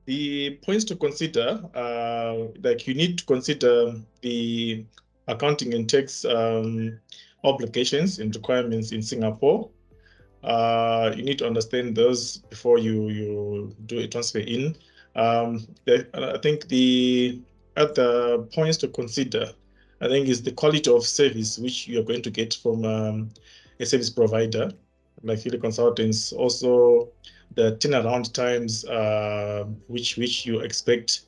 The points to consider, like you need to consider the accounting and tax obligations and requirements in Singapore. You need to understand those before you do a transfer in. I think the other points to consider, I think, is the quality of service which you are going to get from a service provider, like Philly Consultants. Also, the turnaround times which you expect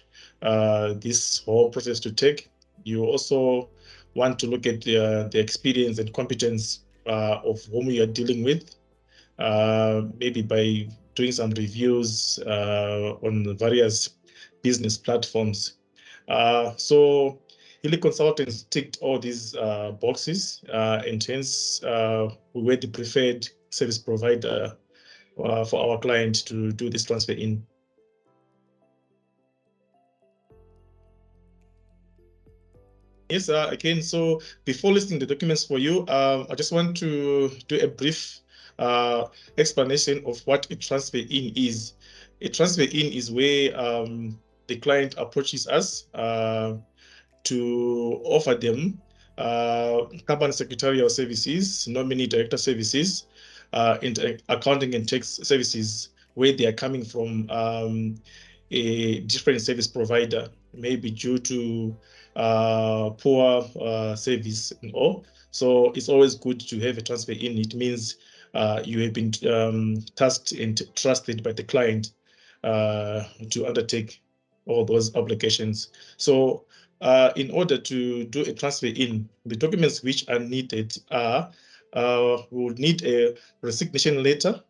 this whole process to take. You also want to look at the experience and competence of whom you are dealing with. Maybe by doing some reviews on various business platforms. So Hilly Consultants ticked all these boxes, and hence we were the preferred service provider for our client to do this transfer in. Yes, again, so before listing the documents for you, I just want to do a brief explanation of what a transfer in is. A transfer in is where the client approaches us to offer them company secretarial services, nominee director services, and accounting and tax services, where they are coming from a different service provider, maybe due to poor service and all. So it's always good to have a transfer in. It means you have been tasked and trusted by the client to undertake all those obligations. So in order to do a transfer in, the documents which are needed are we will need a resignation letter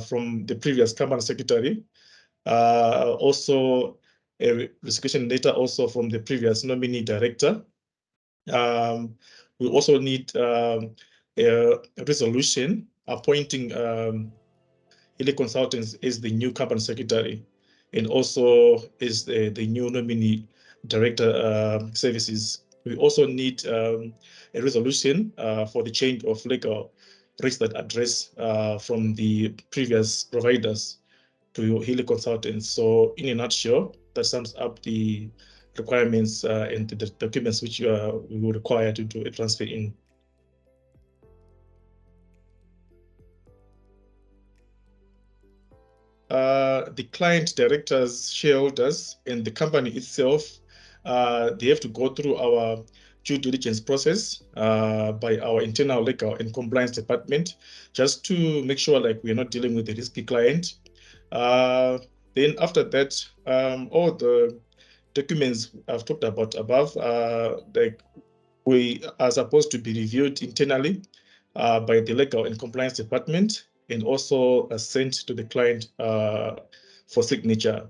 from the previous company secretary, also a resignation letter also from the previous nominee director. We also need a resolution appointing Hilly Consultants as the new company secretary and also as the new nominee director services. We also need a resolution for the change of legal registered address from the previous providers to Hilly Consultants. So in a nutshell, that sums up the requirements and the documents which we will require to do a transfer in. The client directors, shareholders, and the company itself, they have to go through our due diligence process by our internal legal and compliance department, just to make sure like we're not dealing with a risky client. Then after that, all the documents I've talked about above, like we are supposed to be reviewed internally by the legal and compliance department and also sent to the client for signature.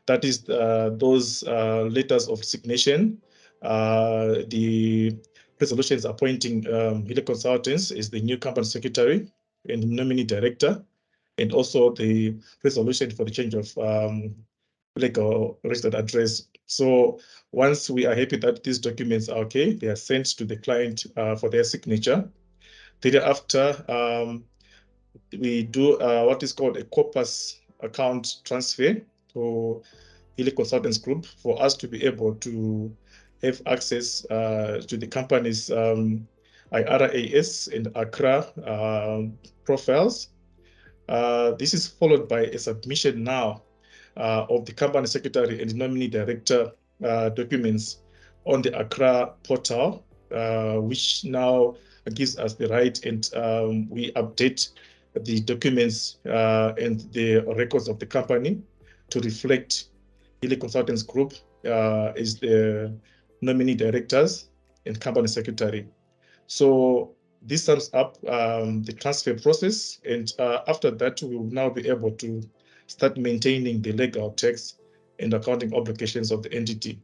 That is those letters of resignation, the resolutions appointing Hilly Consultants as the new company secretary and nominee director, and also the resolution for the change of legal registered address. So once we are happy that these documents are okay, they are sent to the client for their signature. Thereafter, we do what is called a corpus account transfer to Hilly Consultants Group for us to be able to have access to the company's IRAS and ACRA profiles. This is followed by a submission now of the company secretary and nominee director documents on the ACRA portal, which now gives us the right, and we update the documents and the records of the company to reflect Hilly Consultants Group as the nominee directors and company secretary. So this sums up the transfer process, and after that, we will now be able to start maintaining the legal tax and accounting obligations of the entity.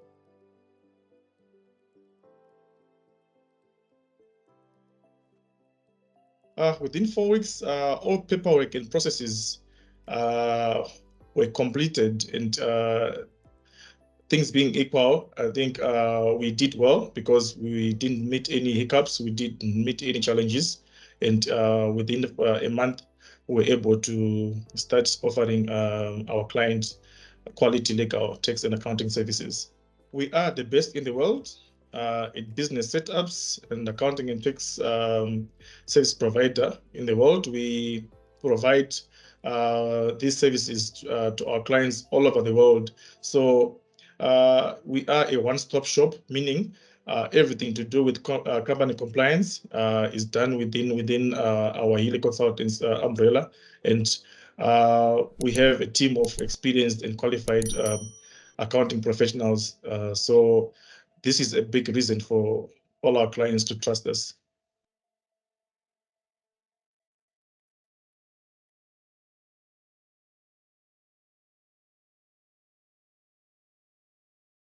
Within 4 weeks, all paperwork and processes were completed, and things being equal, I think we did well because we didn't meet any hiccups, we didn't meet any challenges, and within a month, we were able to start offering our clients quality legal tax and accounting services. We are the best in the world in business setups and accounting and tax service provider in the world. We provide these services to our clients all over the world. So we are a one-stop shop, meaning everything to do with company compliance is done within our Healy Consultants umbrella, and we have a team of experienced and qualified accounting professionals. So this is a big reason for all our clients to trust us.